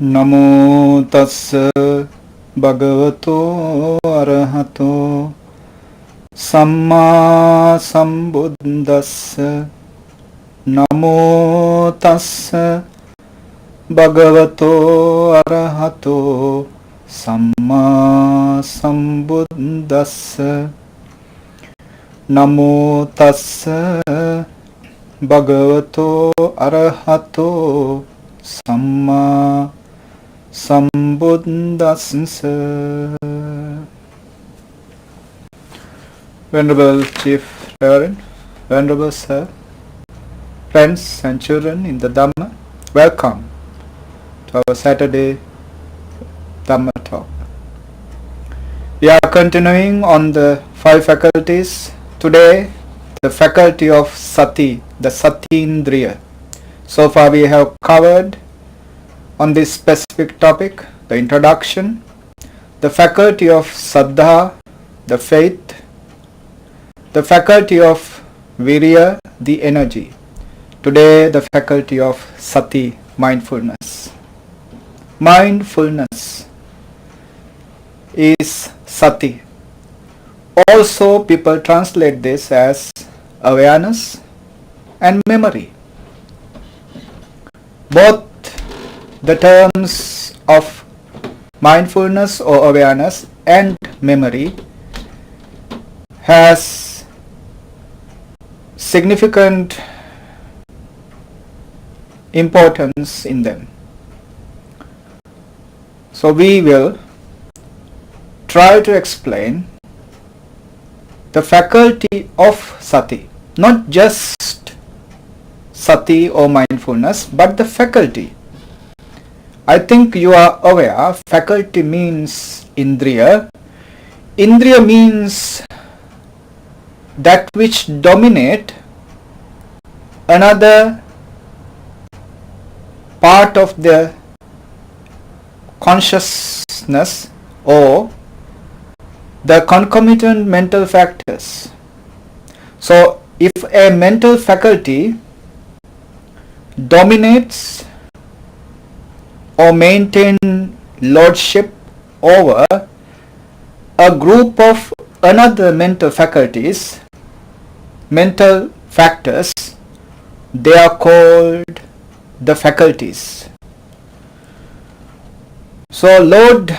Namo tassa bhagavato arahato samma sambuddhassa. Namo tassa bhagavato arahato samma sambuddhassa. Namo tassa bhagavato arahato samma sambuddhassa. Venerable Chief Reverend, Venerable Sir, friends and children in the Dhamma, welcome to our Saturday Dhamma talk. We are continuing on the 5 faculties. Today, the faculty of Sati, the Sati Indriya. So far we have covered on this specific topic the introduction, the faculty of Saddha, the faith, the faculty of Virya, the energy. Today the faculty of Sati, mindfulness. Mindfulness is Sati. Also people translate this as awareness and memory. Both the terms of mindfulness or awareness and memory has significant importance in them. So we will try to explain the faculty of Sati, not just Sati or mindfulness, but the faculty. I think you are aware, faculty means Indriya. Indriya means that which dominate another part of the consciousness or the concomitant mental factors. So if a mental faculty dominates or maintain lordship over a group of another mental faculties, mental factors, they are called the faculties. So Lord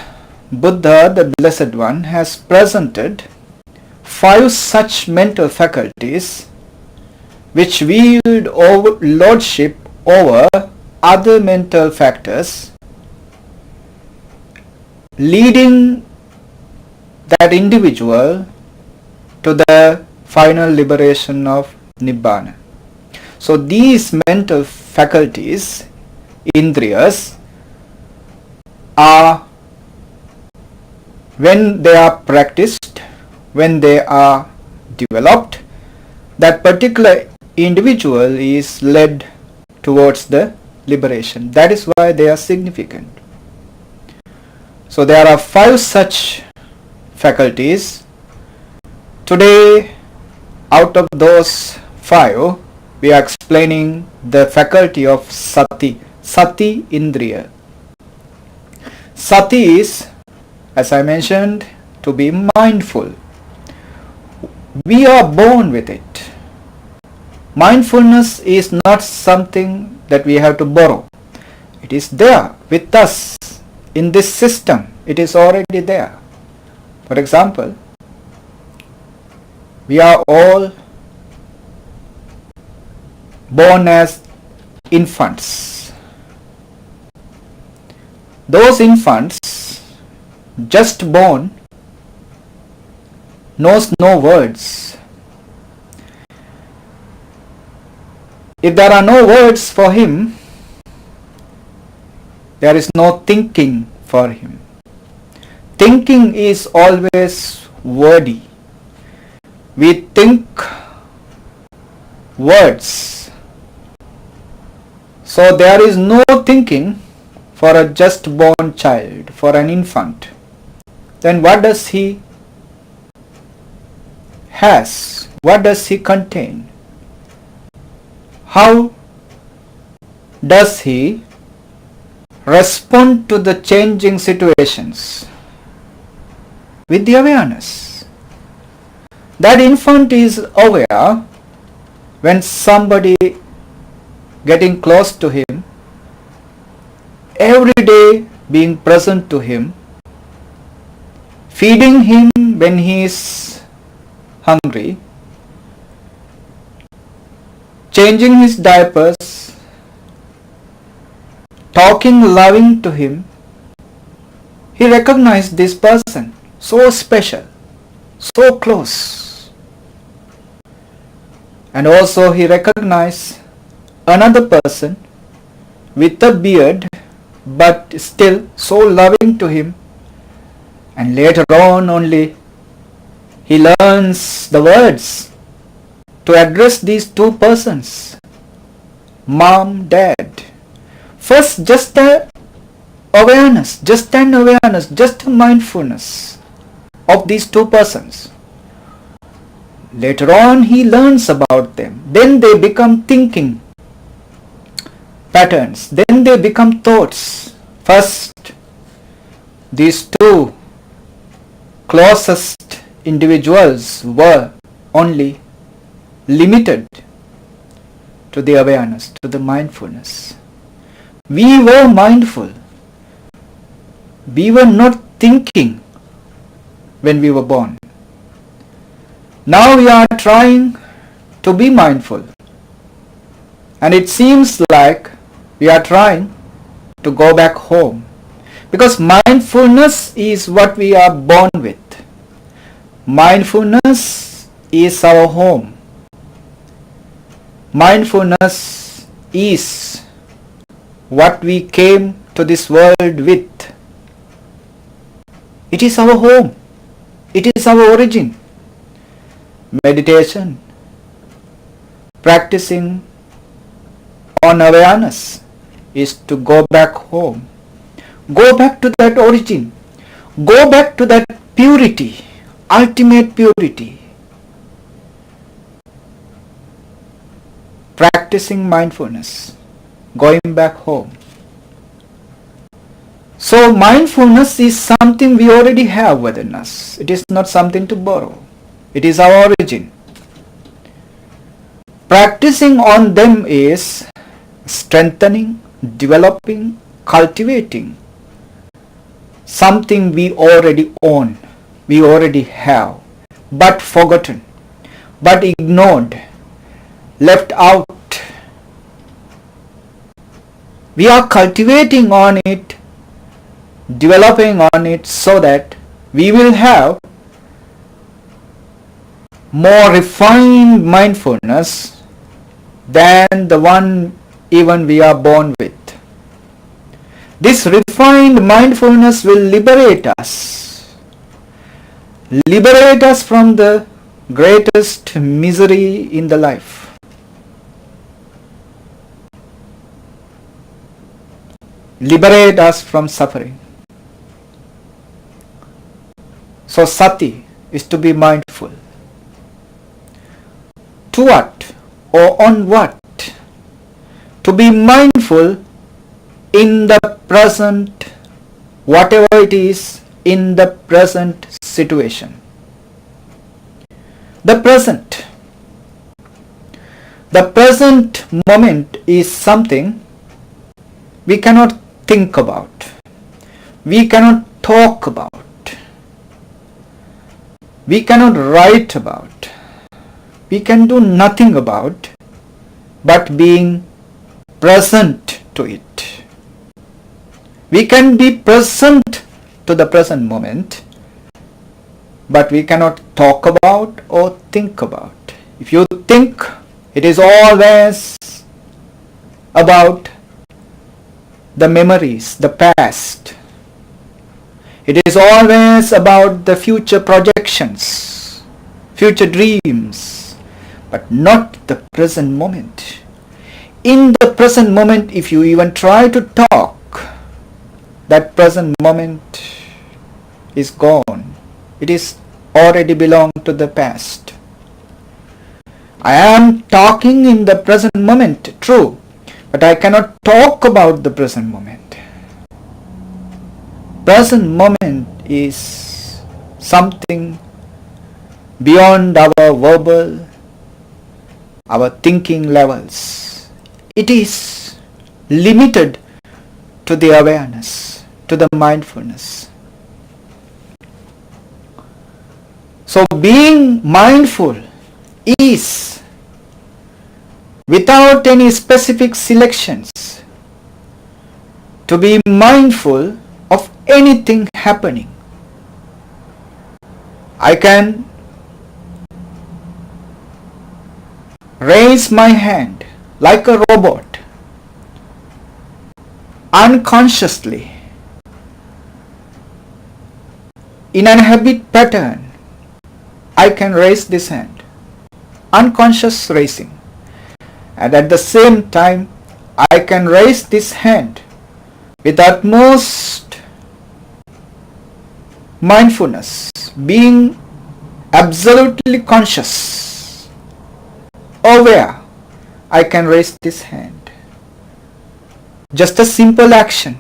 Buddha, the Blessed One, has presented 5 such mental faculties which wield lordship over other mental factors, leading that individual to the final liberation of Nibbana. So these mental faculties, Indriyas, are, when they are practiced, when they are developed, that particular individual is led towards the liberation. That is why they are significant. So there are 5 such faculties. Today, out of those 5, we are explaining the faculty of Sati, Sati Indriya. Sati is, as I mentioned, to be mindful. We are born with it. Mindfulness is not something that we have to borrow. It is there with us in this system. It is already there. For example, we are all born as infants. Those infants, just born, knows no words. If there are no words for him, there is no thinking for him. thinking is always wordy. We think words. So there is no thinking for a just born child, for an infant. Then what does he has? What does he contain? How does he respond to the changing situations? With the awareness. That infant is aware when somebody getting close to him, every day being present to him, feeding him when he is hungry, changing his diapers, talking loving to him. He recognized this person, so special, so close. And also he recognized another person with a beard, but still so loving to him. And later on only he learns the words to address these two persons, mom, dad. First just an awareness, just a mindfulness of these two persons. Later on he learns about them. Then they become thinking patterns. Then they become thoughts. First, these two closest individuals were only limited to the awareness, to the mindfulness. We were mindful. We were not thinking when we were born. Now we are trying to be mindful. And it seems like we are trying to go back home. Because mindfulness is what we are born with. Mindfulness is our home. Mindfulness is what we came to this world with. It is our home. It is our origin. Meditation, practicing on awareness is to go back home. Go back to that origin. Go back to that purity, ultimate purity. Practicing mindfulness, going back home. So mindfulness is something we already have within us. It is not something to borrow. It is our origin. Practicing on them is strengthening, developing, cultivating something we already own, we already have, but forgotten, but ignored, left out. We are cultivating on it, developing on it so that we will have more refined mindfulness than the one even we are born with. This refined mindfulness will liberate us from the greatest misery in the life. Liberate us from suffering. So sati is to be mindful. To what or on what? To be mindful in the present, whatever it is, in the present situation. The present moment is something we cannot think about, we cannot talk about, we cannot write about, we can do nothing about, but being present to it. We can be present to the present moment, but we cannot talk about or think about. If you think, it is always about the memories, the past. It is always about the future projections, future dreams, but not the present moment. In the present moment, if you even try to talk, that present moment is gone. It is already belong to the past. I am talking in the present moment, true, but I cannot talk about the present moment. Present moment is something beyond our verbal, our thinking levels. It is limited to the awareness, to the mindfulness. So being mindful is, without any specific selections, to be mindful of anything happening. I can raise my hand like a robot, unconsciously, in a habit pattern. I can raise this hand, unconscious raising, and at the same time I can raise this hand with utmost mindfulness, being absolutely conscious, aware. I can raise this hand. Just a simple action.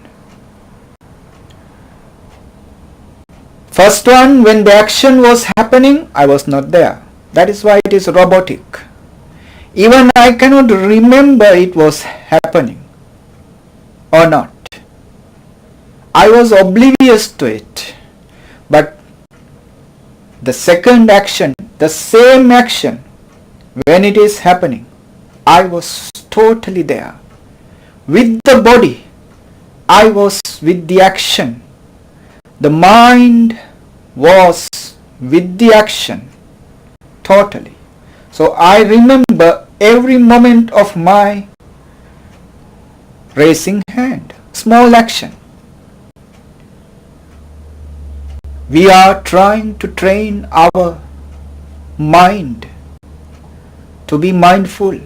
First one, when the action was happening, I was not there. That is why it is robotic. Even I cannot remember it was happening or not. I was oblivious to it. But the second action, the same action, when it is happening, I was totally there. With the body, I was with the action. The mind was with the action totally. So I remember every moment of my raising hand, small action. We are trying to train our mind to be mindful,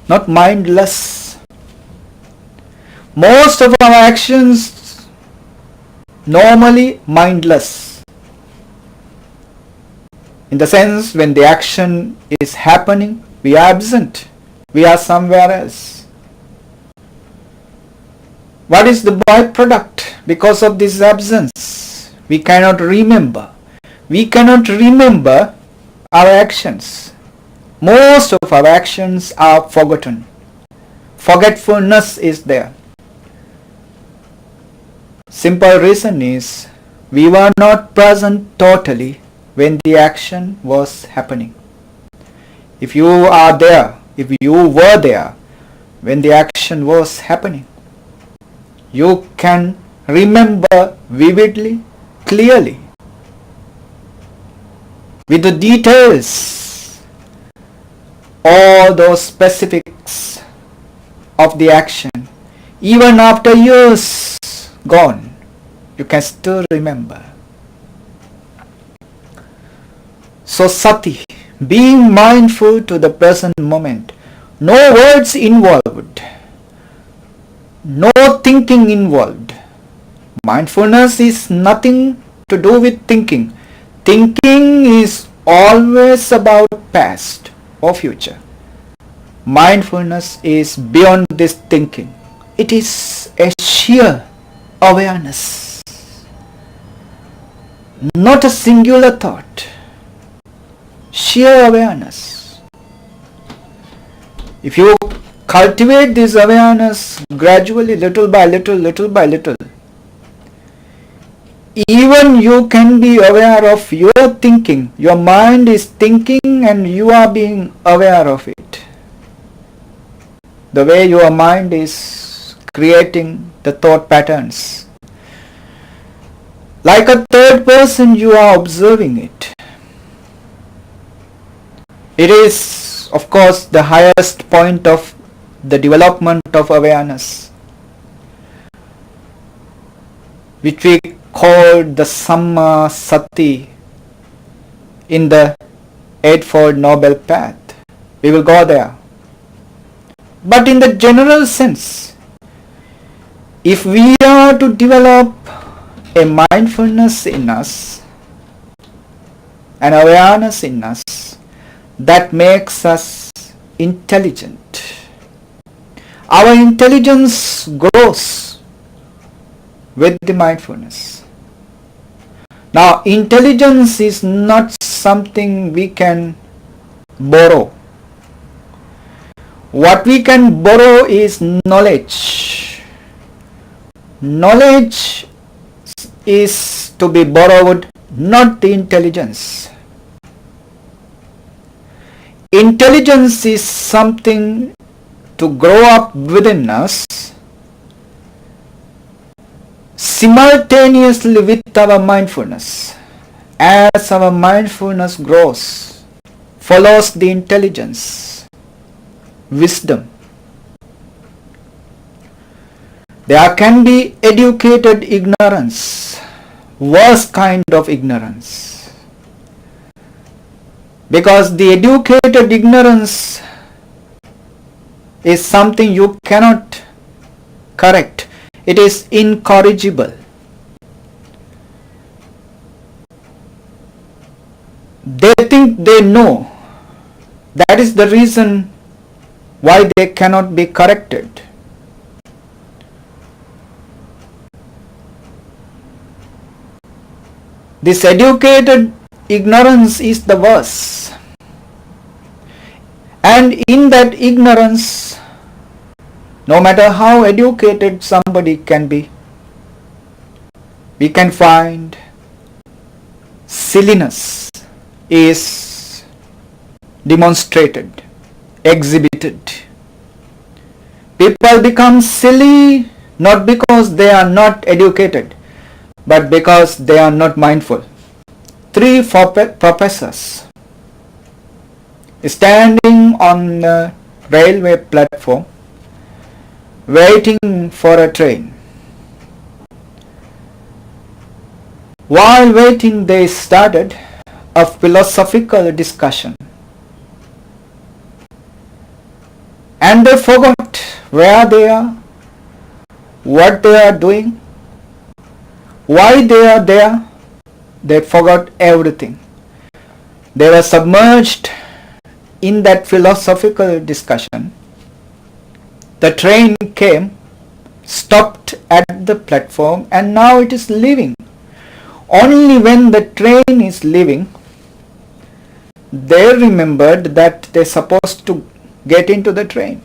not mindless. Most of our actions normally mindless, in the sense when the action is happening, we are absent, we are somewhere else. What is the byproduct? Because of this absence, we cannot remember. We cannot remember our actions. Most of our actions are forgotten. Forgetfulness is there. Simple reason is we were not present totally when the action was happening. If you are there, if you were there when the action was happening, you can remember vividly, clearly, with the details, all those specifics of the action. Even after years gone, you can still remember. So sati, being mindful to the present moment, no words involved, no thinking involved. Mindfulness is nothing to do with thinking. Thinking is always about past or future. Mindfulness is beyond this thinking. It is a sheer awareness, not a singular thought. Sheer awareness. If you cultivate this awareness gradually, little by little, little by little, even you can be aware of your thinking. Your mind is thinking and you are being aware of it. The way your mind is creating the thought patterns. Like a third person, you are observing it. It is, of course, the highest point of the development of awareness, which we called the Samma Sati in the Eightfold Noble Path. We will go there. But in the general sense, if we are to develop a mindfulness in us, an awareness in us, that makes us intelligent. Our intelligence grows with the mindfulness. Now, intelligence is not something we can borrow. What we can borrow is knowledge. Knowledge is to be borrowed, not the intelligence. Intelligence is something to grow up within us simultaneously with our mindfulness. As our mindfulness grows, follows the intelligence, wisdom. There can be educated ignorance, worst kind of ignorance. Because the educated ignorance is something you cannot correct. It is incorrigible. They think they know. That is the reason why they cannot be corrected. This educated ignorance is the worst. And in that ignorance, no matter how educated somebody can be, we can find silliness is demonstrated, exhibited. People become silly not because they are not educated, but because they are not mindful. 3 professors standing on the railway platform waiting for a train. While waiting, they started a philosophical discussion. And they forgot where they are, what they are doing, why they are there. They forgot everything. They were submerged in that philosophical discussion. The train came, stopped at the platform, and now it is leaving. Only when the train is leaving, they remembered that they are supposed to get into the train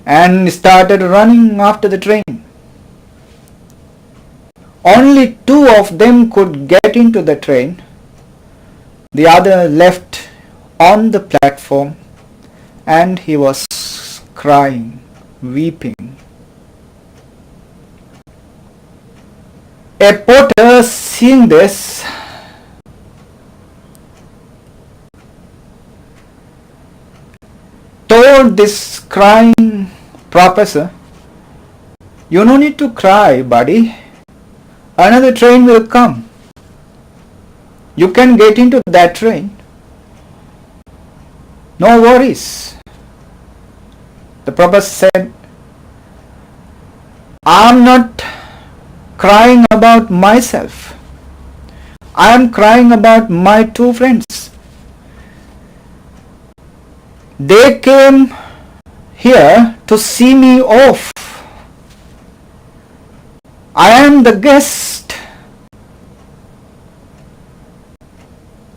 and started running after the train. Only 2 of them could get into the train. The other left on the platform, and he was crying, weeping. A porter, seeing this, told this crying professor, "You no need to cry, buddy. Another train will come. You can get into that train. No worries." The professor said, "I'm not crying about myself. I am crying about my 2 friends. They came here to see me off. I am the guest.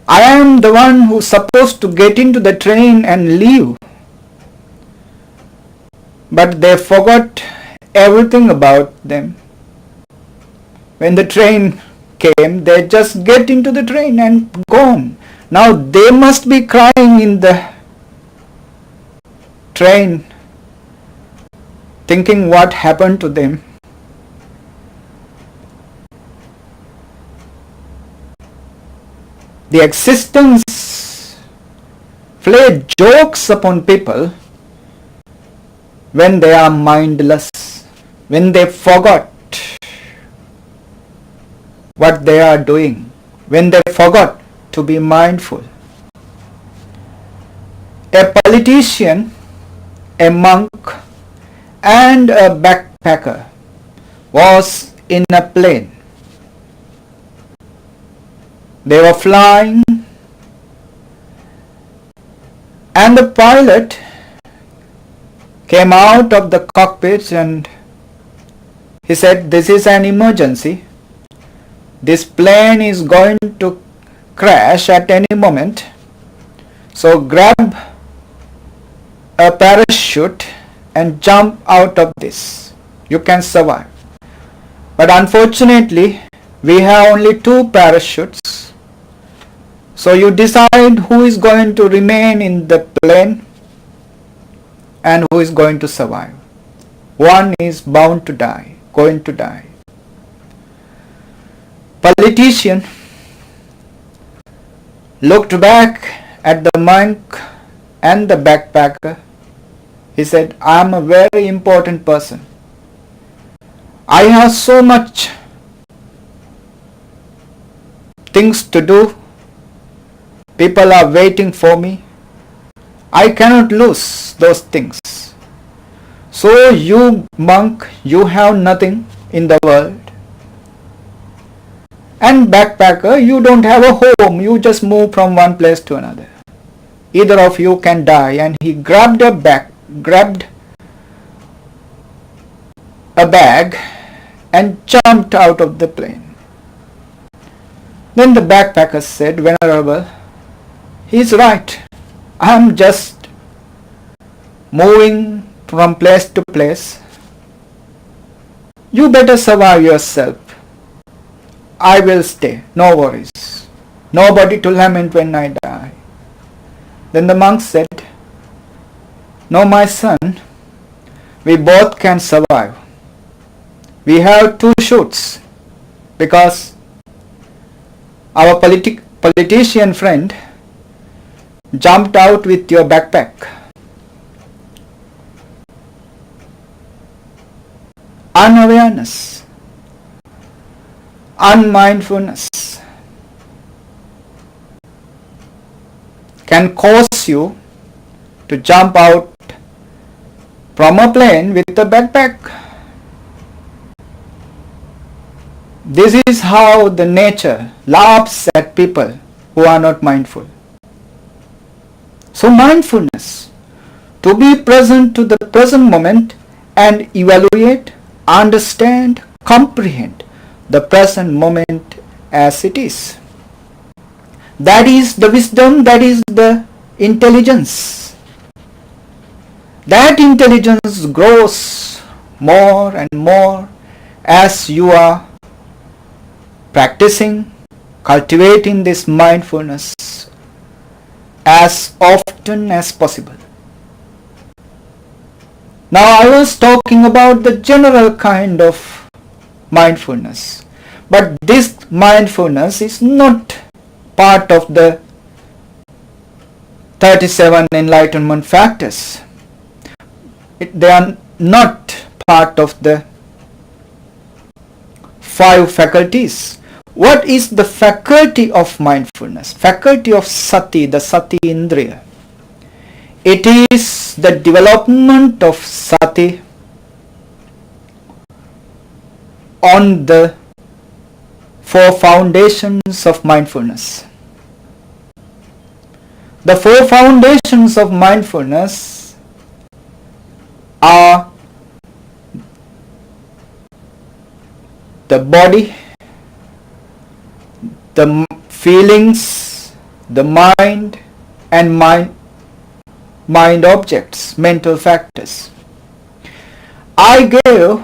I am the one who's supposed to get into the train and leave. But they forgot everything about them. When the train came, they just get into the train and gone. Now they must be crying in the train, thinking what happened to them." The existence played jokes upon people when they are mindless, when they forgot what they are doing when they forgot to be mindful. A politician, a monk, and a backpacker was in a plane. They were flying, and the pilot came out of the cockpit and he said, "This is an emergency. This plane is going to crash at any moment. So grab a parachute and jump out of this. You can survive." But unfortunately, we have only 2 parachutes. So you decide who is going to remain in the plane and who is going to survive. One is bound to die, going to die. Politician looked back at the monk and the backpacker. He said, "I am a very important person. I have so much things to do. People are waiting for me. I cannot lose those things. So you monk, you have nothing in the world. And backpacker, you don't have a home. You just move from one place to another. Either of you can die." And he grabbed a bag and jumped out of the plane. Then the backpacker said, "Venerable, he's right. I'm just moving from place to place. You better survive yourself. I will stay. No worries. Nobody to lament when I die." Then the monk said, "No, my son, we both can survive. We have 2 chutes because our politician friend jumped out with your backpack." Unawareness, unmindfulness can cause you to jump out from a plane with a backpack. This is how the nature laughs at people who are not mindful. So mindfulness, to be present to the present moment and evaluate, understand, comprehend the present moment as it is. That is the wisdom, that is the intelligence. That intelligence grows more and more as you are practicing, cultivating this mindfulness as often as possible. Now I was talking about the general kind of mindfulness, but this mindfulness is not part of the 37 enlightenment factors. They are not part of the 5 faculties. What is the faculty of mindfulness? Faculty of sati, the sati indriya. It is the development of sati on the 4 foundations of mindfulness. The 4 foundations of mindfulness are the body, the feelings, the mind, and mind objects, mental factors. I gave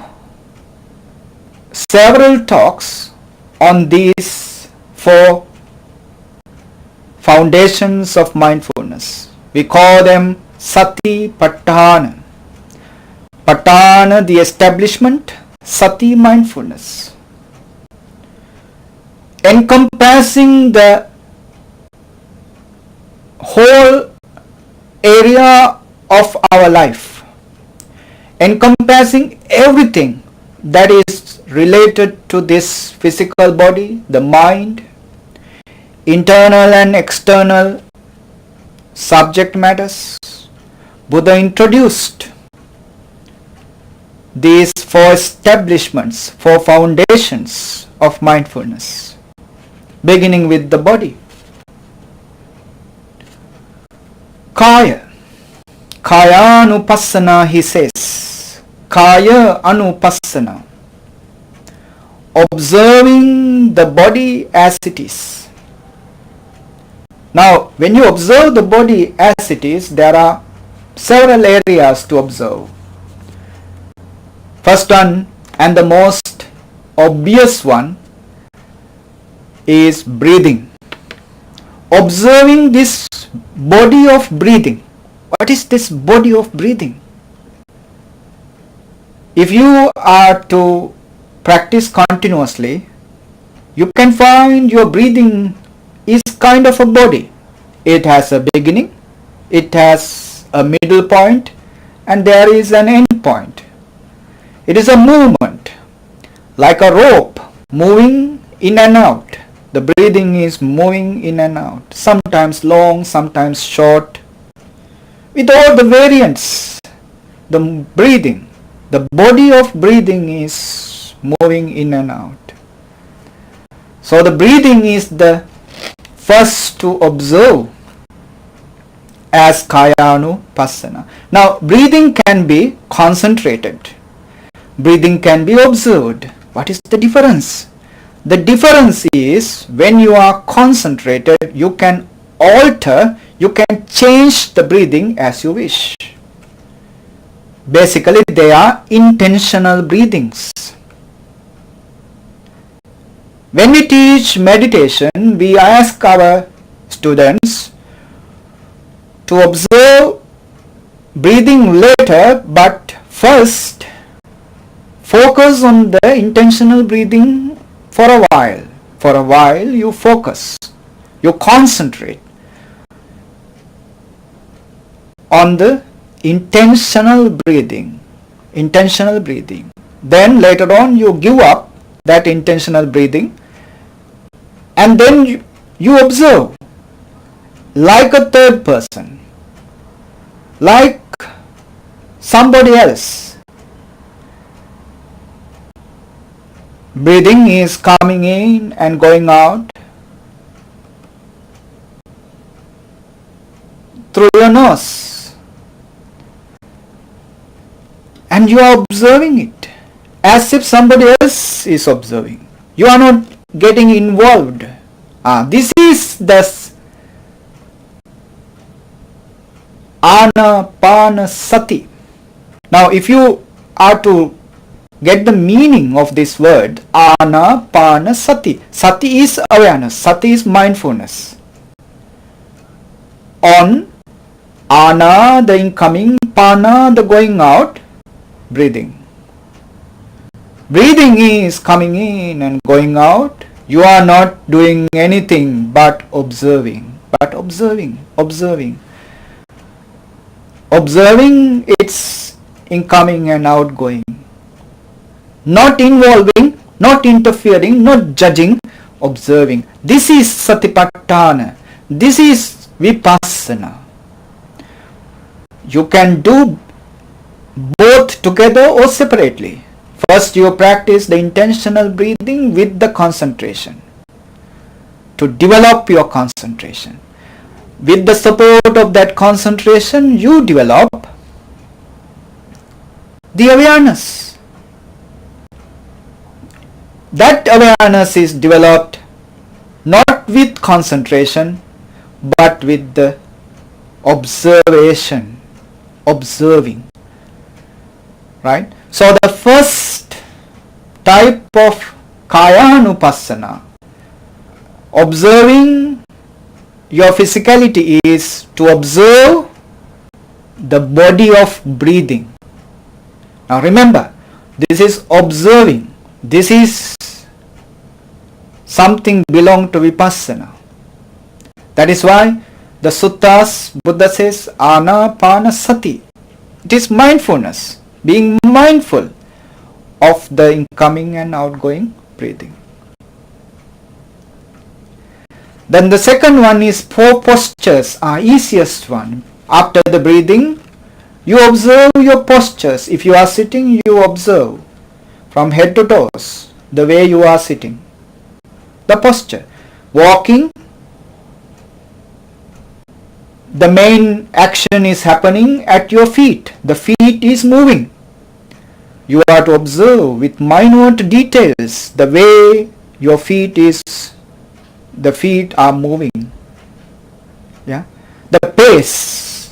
several talks on these 4 foundations of mindfulness. We call them sati patthana. Patthana, the establishment, sati, mindfulness. Encompassing the whole area of our life, encompassing everything that is related to this physical body, the mind, internal and external subject matters. Buddha introduced these four establishments, four foundations of mindfulness, beginning with the body. Kaya. Kaya anupassana, he says. Kaya anupassana. Observing the body as it is. Now, when you observe the body as it is, there are several areas to observe. First one, and the most obvious one, is breathing. Observing this body of breathing. What is this body of breathing? If you are to practice continuously, you can find your breathing is kind of a body. It has a beginning, it has a middle point, and there is an end point. It is a movement, like a rope moving in and out. The breathing is moving in and out, sometimes long, sometimes short. With all the variants, the breathing, the body of breathing is moving in and out. So the breathing is the first to observe as Kayanupassana. Now breathing can be concentrated. Breathing can be observed. What is the difference? The difference is when you are concentrated, you can alter, you can change the breathing as you wish. Basically, they are intentional breathings. When we teach meditation, we ask our students to observe breathing later, but first focus on the intentional breathing for a while. For a while you focus, you concentrate on the intentional breathing. Then later on you give up that intentional breathing, and then you observe like a third person, like somebody else. Breathing is coming in and going out through your nose, and you are observing it as if somebody else is observing. You are not getting involved. This is the Anapanasati. Now if you are to get the meaning of this word, Anapanasati. Sati is awareness. Sati is mindfulness. On Ana, the incoming, Pana, the going out, breathing. Breathing is coming in and going out. You are not doing anything but observing. Observing its incoming and outgoing. Not involving, not interfering, not judging, observing. This is Satipatthana. This is Vipassana. You can do both together or separately. First you practice the intentional breathing with the concentration to develop your concentration. With the support of that concentration, you develop the awareness. That awareness is developed not with concentration but with the observation, observing. Right? So the first type of Kayanupassana, observing your physicality, is to observe the body of breathing. Now remember, this is observing. This is something belong to Vipassana. That is why the suttas, Buddha says Anapanasati. It is mindfulness, being mindful of the incoming and outgoing breathing. Then the second one is four postures are easiest one. After the breathing, you observe your postures. If you are sitting, you observe from head to toes the way you are sitting. The posture. Walking, the main action is happening at your feet. The feet is moving. You are to observe with minute details the way your feet are moving. Yeah, the pace,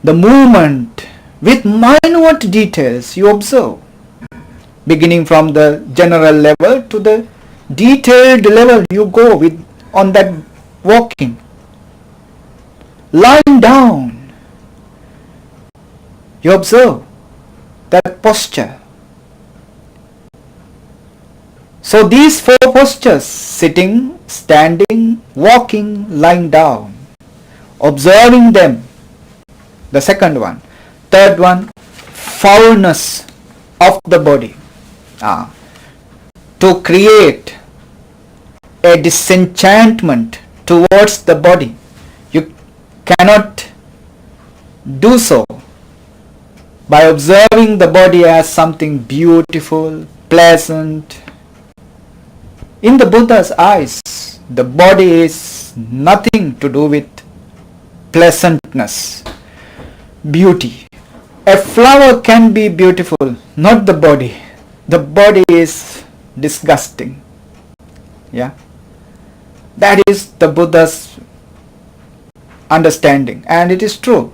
the movement, with minute details you observe, beginning from the general level to the detailed level you go with on that walking. Lying down, you observe that posture. So these four postures, sitting, standing, walking, lying down, observing them. The second one. Third one, foulness of the body. To create a disenchantment towards the body. You cannot do so by observing the body as something beautiful, pleasant. In the Buddha's eyes, the body is nothing to do with pleasantness, beauty. A flower can be beautiful, not the body. The body is disgusting. Yeah, that is the Buddha's understanding, and it is true.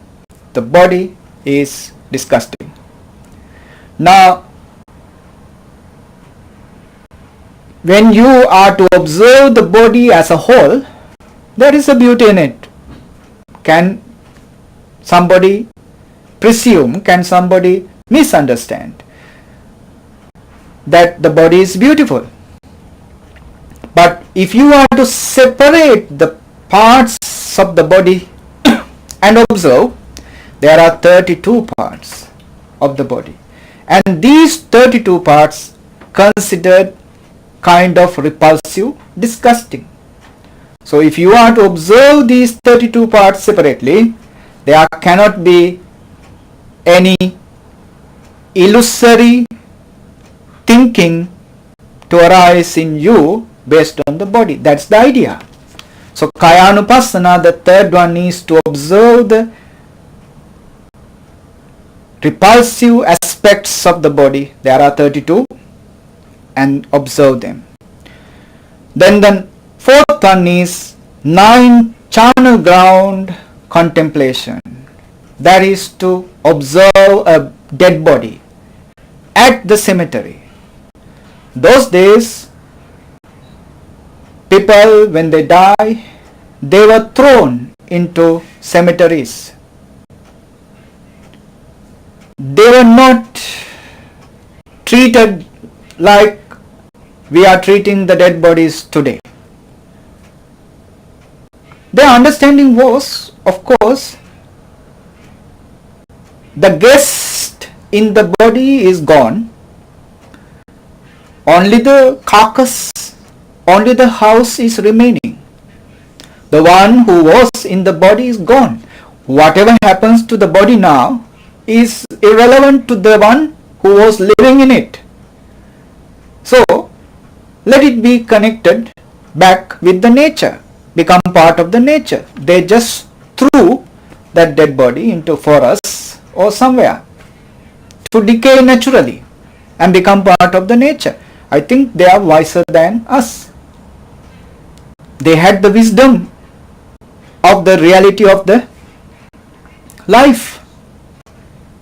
The body is disgusting. Now, when you are to observe the body as a whole, there is a beauty in it. Can somebody presume, can somebody misunderstand that the body is beautiful? But if you are to separate the parts of the body and observe, there are 32 parts of the body. And these 32 parts considered kind of repulsive, disgusting. So if you are to observe these 32 parts separately, there cannot be any illusory thinking to arise in you based on the body. That's the idea. So Kayanupassana, the third one, is to observe the repulsive aspects of the body. There are 32, and observe them. Then the fourth one is 9 charnel ground contemplation. That is to observe a dead body at the cemetery. Those days, people, when they die, they were thrown into cemeteries. They were not treated like we are treating the dead bodies today. Their understanding was, of course, the guest in the body is gone. Only the carcass, only the house is remaining. The one who was in the body is gone. Whatever happens to the body now is irrelevant to the one who was living in it. So, let it be connected back with the nature, become part of the nature. They just threw that dead body into forest or somewhere to decay naturally and become part of the nature. I think they are wiser than us. They had the wisdom of the reality of the life.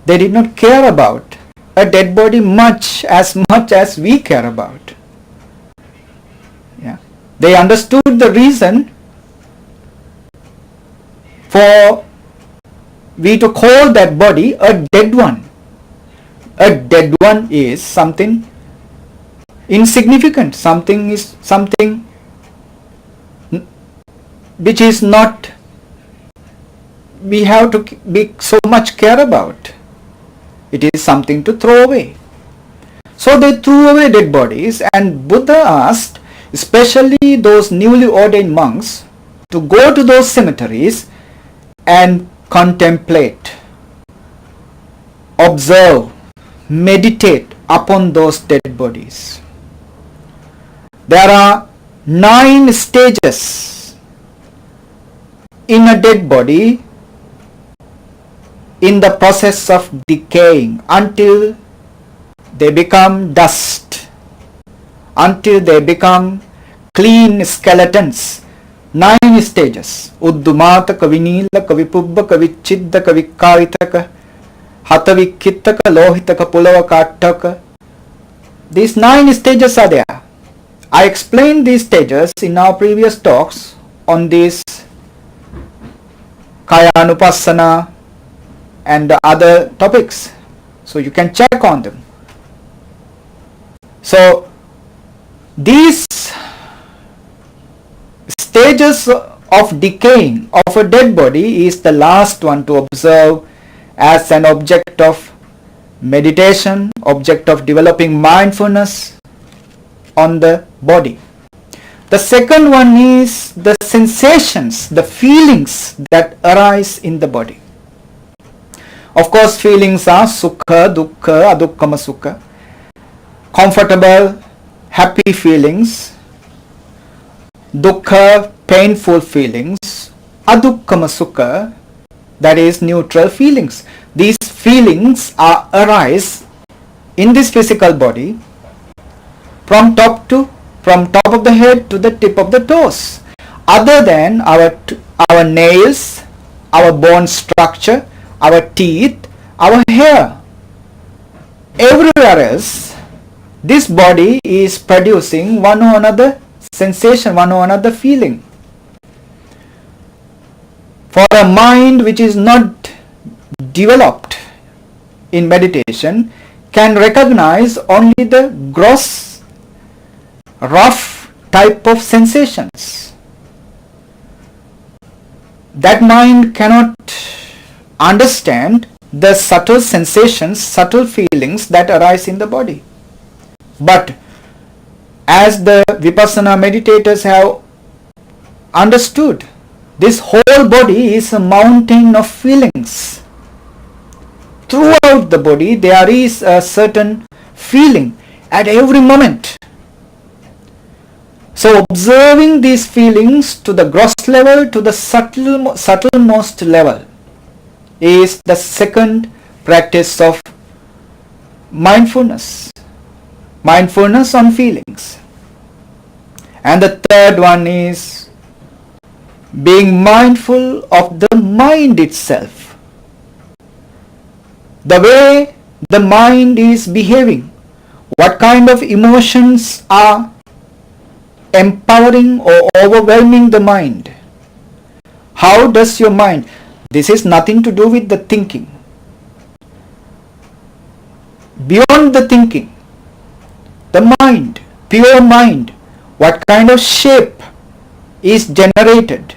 They did not care about a dead body much as we care about. Yeah. They understood the reason for we to call that body a dead one. A dead one is something insignificant, something which is not we have to be so much care about. It is something to throw away. So they threw away dead bodies, and Buddha asked especially those newly ordained monks to go to those cemeteries and contemplate, observe, meditate upon those dead bodies. There are 9 stages in a dead body in the process of decaying until they become dust, until they become clean skeletons. 9 stages. Uddumataka, Vinilaka, Vipubbaka, Vichiddaka, Vikkaritaka, Hatavikkitaka, Lohitaka, Pulavakattaka. These 9 stages are there. I explained these stages in our previous talks on this Kayanupassana and the other topics. So you can check on them. So these stages of decaying of a dead body is the last one to observe as an object of meditation, object of developing mindfulness on the body. The second one is the sensations, the feelings that arise in the body. Of course, feelings are sukha, dukkha, adukkama sukha, comfortable, happy feelings, dukkha, painful feelings, adukkama sukha, that is neutral feelings. These feelings arise in this physical body from top of the head to the tip of the toes. Other than our nails, our bone structure, our teeth, our hair, everywhere else, this body is producing one or another sensation, one or another feeling. For a mind which is not developed in meditation can recognize only the gross, rough type of sensations. That mind cannot understand the subtle sensations, subtle feelings that arise in the body. But as the Vipassana meditators have understood, this whole body is a mountain of feelings. Throughout the body there is a certain feeling at every moment. So observing these feelings to the gross level, to the subtlemost level, is the second practice of mindfulness. Mindfulness on feelings. And the third one is being mindful of the mind itself. The way the mind is behaving. What kind of emotions are empowering or overwhelming the mind? How does your mind? This is nothing to do with the thinking. Beyond the thinking, the mind, pure mind, what kind of shape is generated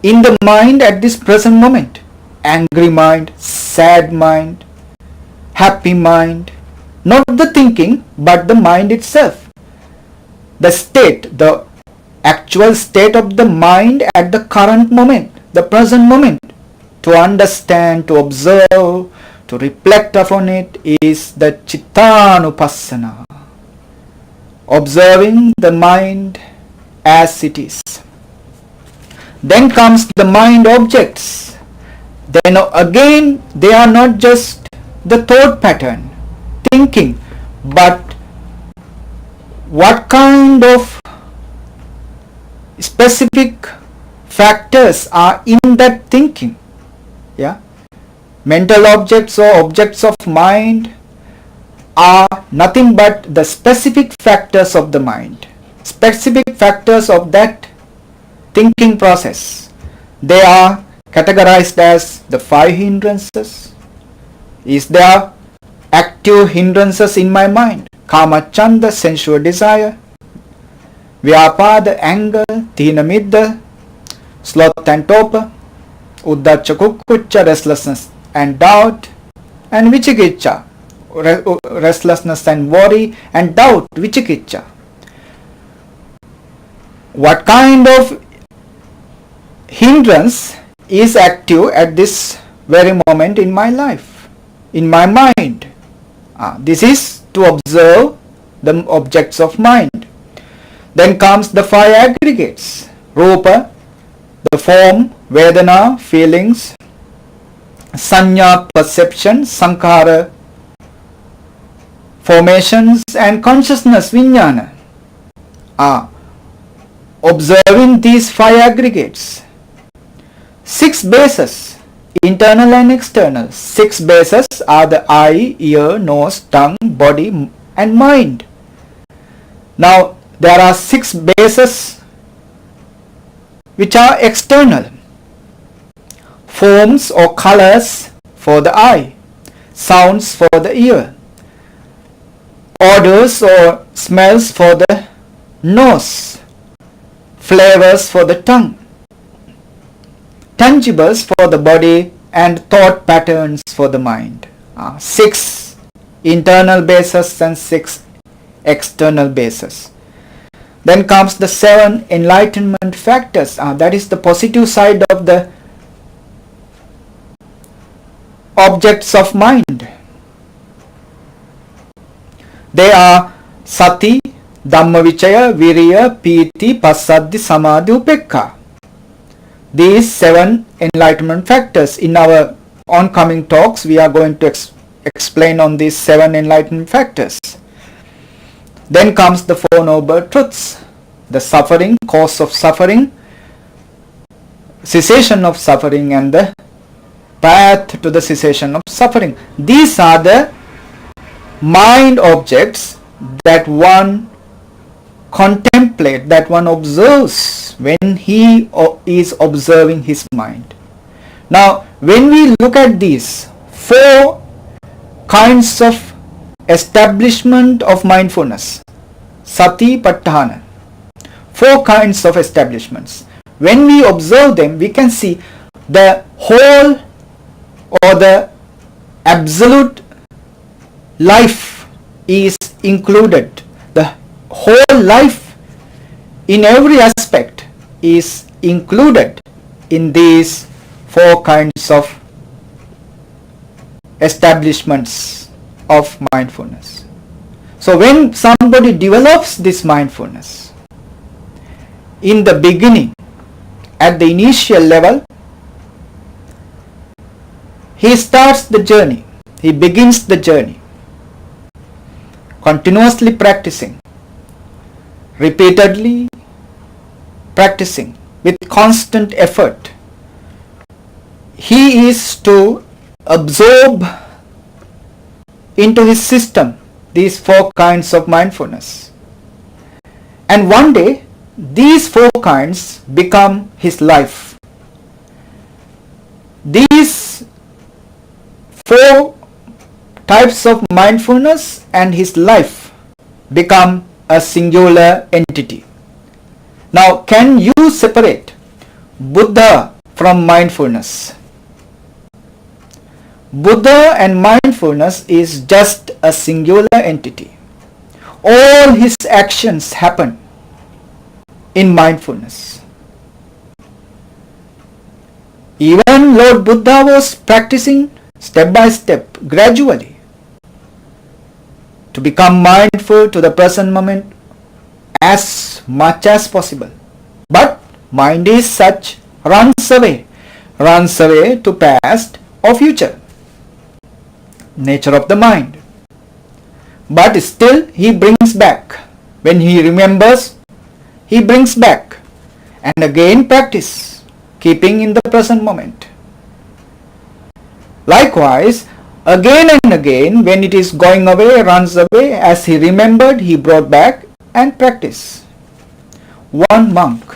in the mind at this present moment? Angry mind, sad mind, happy mind, not the thinking but the mind itself. The state, the actual state of the mind at the current moment, the present moment. To understand, to observe, to reflect upon it is the Chittanupassana. Observing the mind as it is. Then comes the mind objects. Then again they are not just the thought pattern, thinking, but what kind of specific factors are in that thinking. Yeah, mental objects or objects of mind are nothing but the specific factors of the mind, specific factors of that thinking process. They are categorized as the 5 hindrances. Is there active hindrances in my mind? Kama chanda, sensual desire, vyapada, anger, tina midda, sloth and torpor, uddhacha kukkucha, restlessness and doubt, and vichikiccha, restlessness and worry and doubt, vichikiccha. What kind of hindrance is active at this very moment in my life, in my mind? This is to observe the objects of mind. Then comes the five aggregates: Rupa, the form, Vedana, feelings, Sanya, perception, Sankhara, formations, and consciousness, Vijnana. Observing these five aggregates. 6 bases, internal and external. 6 bases are the eye, ear, nose, tongue, body, and mind. Now, there are 6 bases which are external. Forms or colors for the eye, sounds for the ear, odors or smells for the nose, flavors for the tongue, tangibles for the body, and thought patterns for the mind. 6 internal bases and 6 external bases. Then comes the 7 enlightenment factors. That is the positive side of the objects of mind. They are Sati, Dhammavichaya, Viriya, Piti, Passaddhi, Samadhi, Upekka. These 7 enlightenment factors. In our oncoming talks, we are going to explain on these 7 enlightenment factors. Then comes the 4 noble truths: the suffering, cause of suffering, cessation of suffering, and the path to the cessation of suffering. These are the mind objects that one contemplates, that one observes when he is observing his mind. Now, when we look at these 4 kinds of establishment of mindfulness, Sati Patthana, 4 kinds of establishments. When we observe them, we can see the whole or the absolute life is included. The whole life in every aspect is included in these 4 kinds of establishments of mindfulness. So when somebody develops this mindfulness, in the beginning, at the initial level, he starts the journey, he begins the journey, continuously practicing, repeatedly practicing with constant effort. He is to absorb into his system these 4 kinds of mindfulness. And one day, these 4 kinds become his life. These 4 types of mindfulness and his life become a singular entity. Now, can you separate Buddha from mindfulness? Buddha and mindfulness is just a singular entity. All his actions happen in mindfulness. Even Lord Buddha was practicing step by step, gradually, to become mindful to the present moment as much as possible. But mind is such, runs away to past or future. Nature of the mind. But still he brings back. When he remembers, he brings back and again practice, keeping in the present moment. Likewise, again and again, when it is going away, runs away, as he remembered, he brought back and practice. One monk,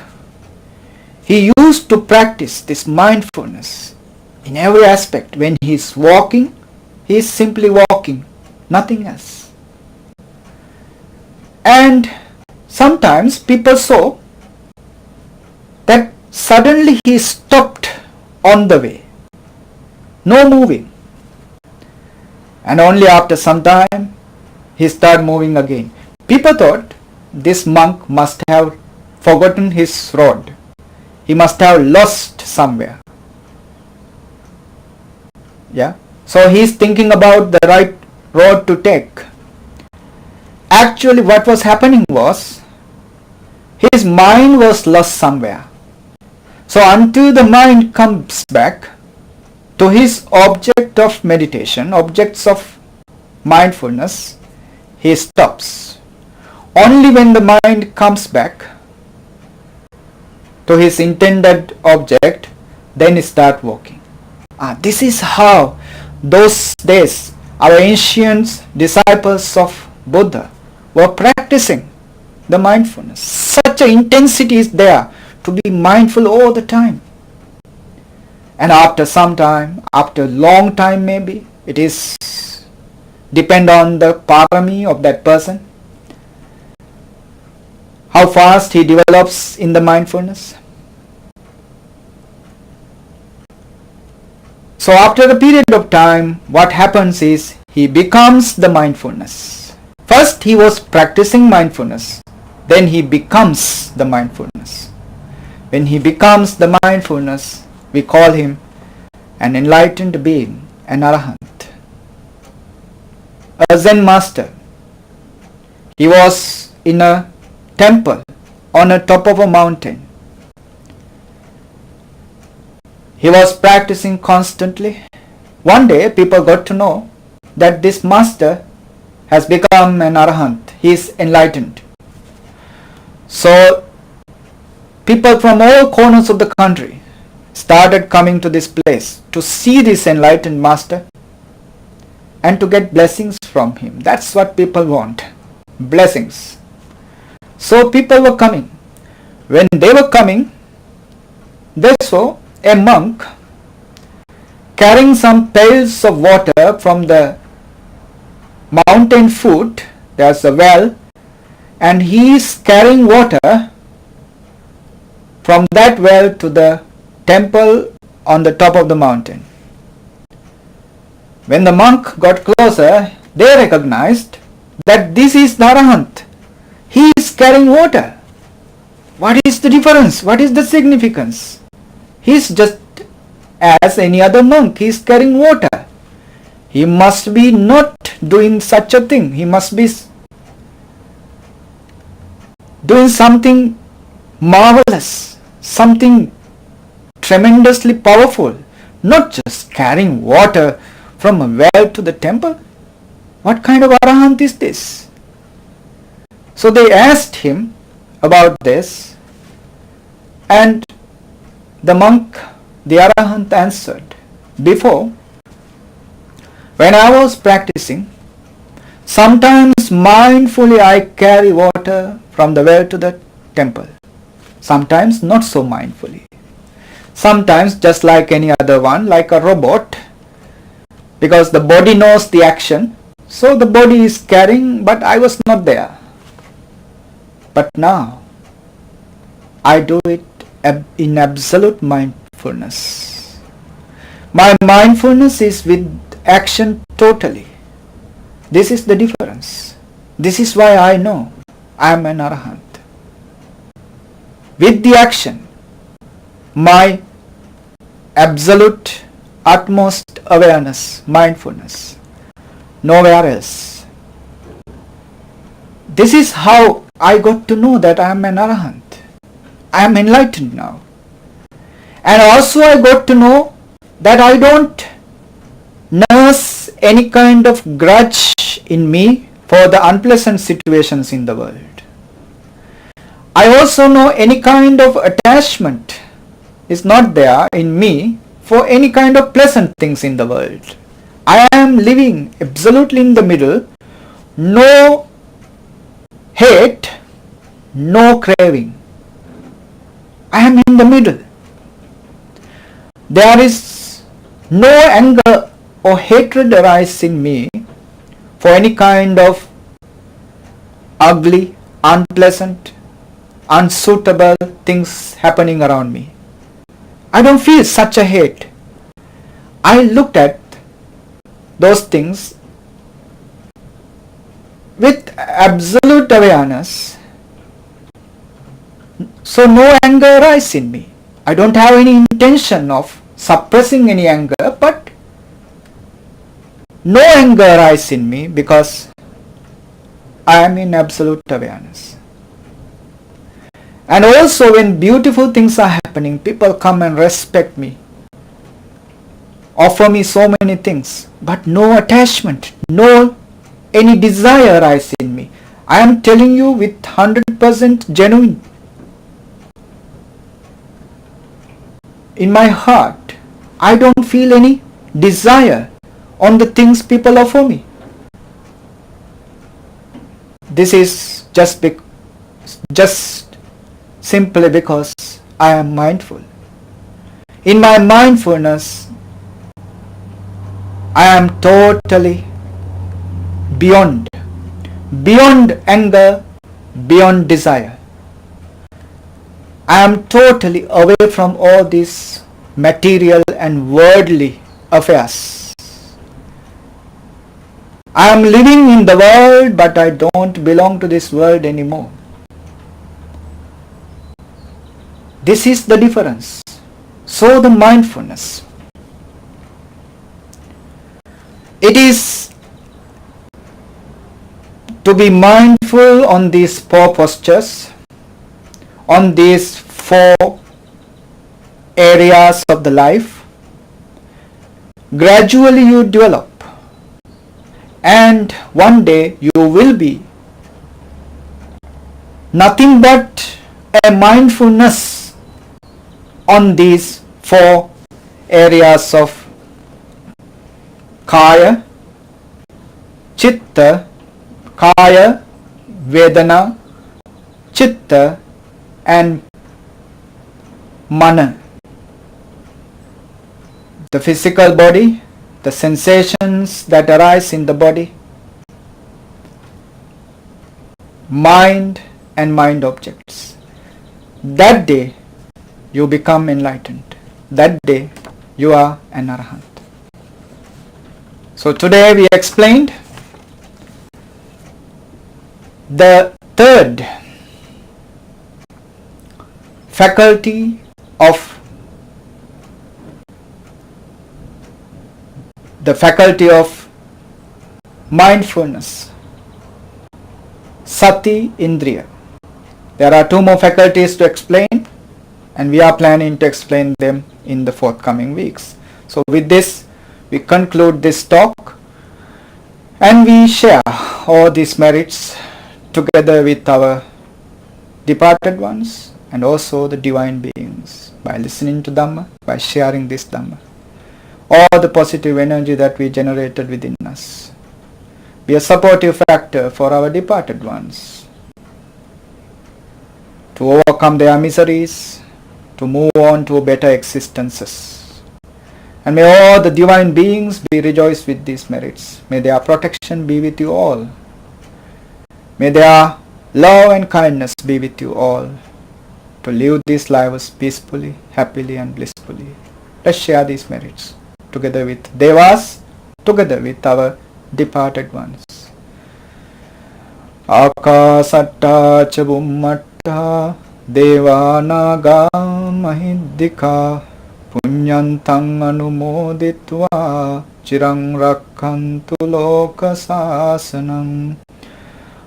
he used to practice this mindfulness in every aspect. When he is walking, he is simply walking, nothing else. And sometimes people saw that suddenly he stopped on the way, no moving. And only after some time he started moving again. People thought this monk must have forgotten his road. He must have lost somewhere. Yeah. So he is thinking about the right road to take. Actually what was happening was, his mind was lost somewhere. So until the mind comes back to his object of meditation, objects of mindfulness, he stops. Only when the mind comes back to his intended object, then he starts walking. This is how those days our ancient disciples of Buddha were practicing the mindfulness. Such an intensity is there to be mindful all the time. And after some time, after long time maybe, it is depend on the parami of that person, how fast he develops in the mindfulness. So after a period of time, what happens is he becomes the mindfulness. First he was practicing mindfulness, then he becomes the mindfulness. When he becomes the mindfulness, we call him an enlightened being, an arahant. A Zen master. He was in a temple on the top of a mountain. He was practicing constantly. One day people got to know that this master has become an arahant. He is enlightened. So people from all corners of the country started coming to this place to see this enlightened master and to get blessings from him. That's what people want, blessings. So people were coming. When they were coming, they saw a monk carrying some pails of water from the mountain foot. There's a well, and he is carrying water from that well to the temple on the top of the mountain. When the monk got closer, they recognized that this is the arahant. He is carrying water. What is the difference? What is the significance? He is just as any other monk. He is carrying water. He must be not doing such a thing. He must be doing something marvelous, something tremendously powerful, not just carrying water from a well to the temple. What kind of arahant is this? So they asked him about this, and the monk, the arahant, answered, before, when I was practicing, sometimes mindfully I carry water from the well to the temple. Sometimes not so mindfully. Sometimes just like any other one, like a robot, because the body knows the action, so the body is carrying, but I was not there. But now I do it in absolute mindfulness. My mindfulness is with action totally. This is the difference. This is why I know I am an arahant. With the action, my absolute utmost awareness, mindfulness, nowhere else. This is how I got to know that I am an arahant. I am enlightened now. And also I got to know that I don't nurse any kind of grudge in me for the unpleasant situations in the world. I also know any kind of attachment is not there in me for any kind of pleasant things in the world. I am living absolutely in the middle, no hate, no craving. I am in the middle. There is no anger or hatred arise in me for any kind of ugly, unpleasant, unsuitable things happening around me. I don't feel such a hate. I looked at those things with absolute awareness, so no anger arises in me. I don't have any intention of suppressing any anger, but no anger arises in me because I am in absolute awareness. And also when beautiful things are happening, people come and respect me, offer me so many things, but no attachment, no any desire arises in me. I am telling you with 100% genuine. In my heart, I don't feel any desire on the things people offer me. This is just simply because I am mindful. In my mindfulness, I am totally beyond anger, beyond desire. I am totally away from all these material and worldly affairs. I am living in the world, but I don't belong to this world anymore. This is the difference. So the mindfulness. It is to be mindful on these four postures, on these four areas of the life. Gradually you develop, and one day you will be nothing but a mindfulness on these four areas of Kaya, Chitta, Kaya, Vedana, Chitta and Mana. The physical body, the sensations that arise in the body, mind and mind objects. That day you become enlightened. That day you are an Arahant. So today we explained the third faculty of mindfulness, Sati Indriya. There are two more faculties to explain, and we are planning to explain them in the forthcoming weeks. So with this we conclude this talk, and we share all these merits together with our departed ones and also the divine beings by listening to Dhamma, by sharing this Dhamma. All the positive energy that we generated within us be a supportive factor for our departed ones to overcome their miseries, to move on to better existences. And may all the divine beings be rejoiced with these merits. May their protection be with you all. May their love and kindness be with you all, to live these lives peacefully, happily and blissfully. Let's share these merits together with Devas, together with our departed ones. Akasatta ca bummatta devanaga mahiddhika punyantang anumoditva chirang rakkantu loka sasanam.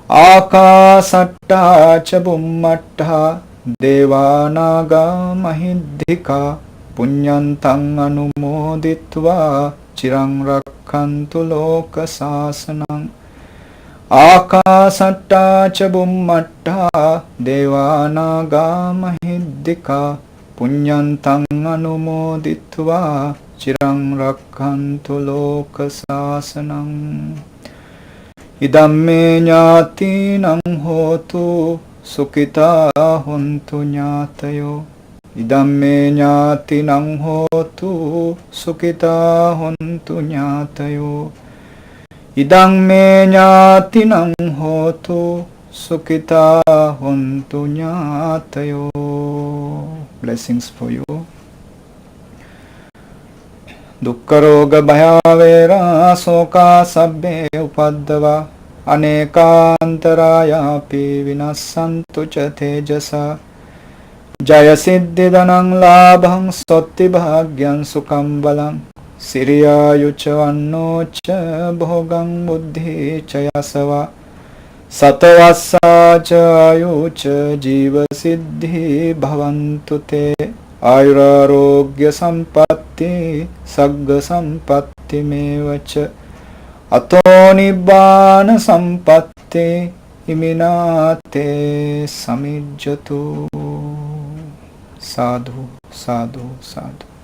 Akasatta ca bummatta devanaga mahiddhika punyantang anumoditva chirang rakkantu loka sasanam. Akasatta ca bummatta devanaga mahiddhika punyantang anumoditva chirang rakkantu loka sasanam. Idamme ñātinam hotu sukita hontu ñātayo. Idamme ñātinam hotu sukita hontu ñātayo. Idamme ñātinam hotu sukita hontu ñātayo. Blessings for you. Dukkha roga bhaya vera soka sabbe upaddava අනේකාන්තරායාපි විනස්සන්තු ච තේජසා ජය සිද්ධි ධනං ලාභං සොත්ති භාග්‍යං සුඛං බලං සිරියායුච වන්නෝච භෝගං බුද්ධි ච යසවා සතවස්සාච ආයුච ජීව සිද්ධි භවන්තු තේ ආයුරාෝග්‍ය සම්පatti සග්ග සම්පatti මේවච අතෝ නිබ්බාන සම්පatti ඉමිනාතේ සමිජ්ජතු. සාදු සාදු සාදු.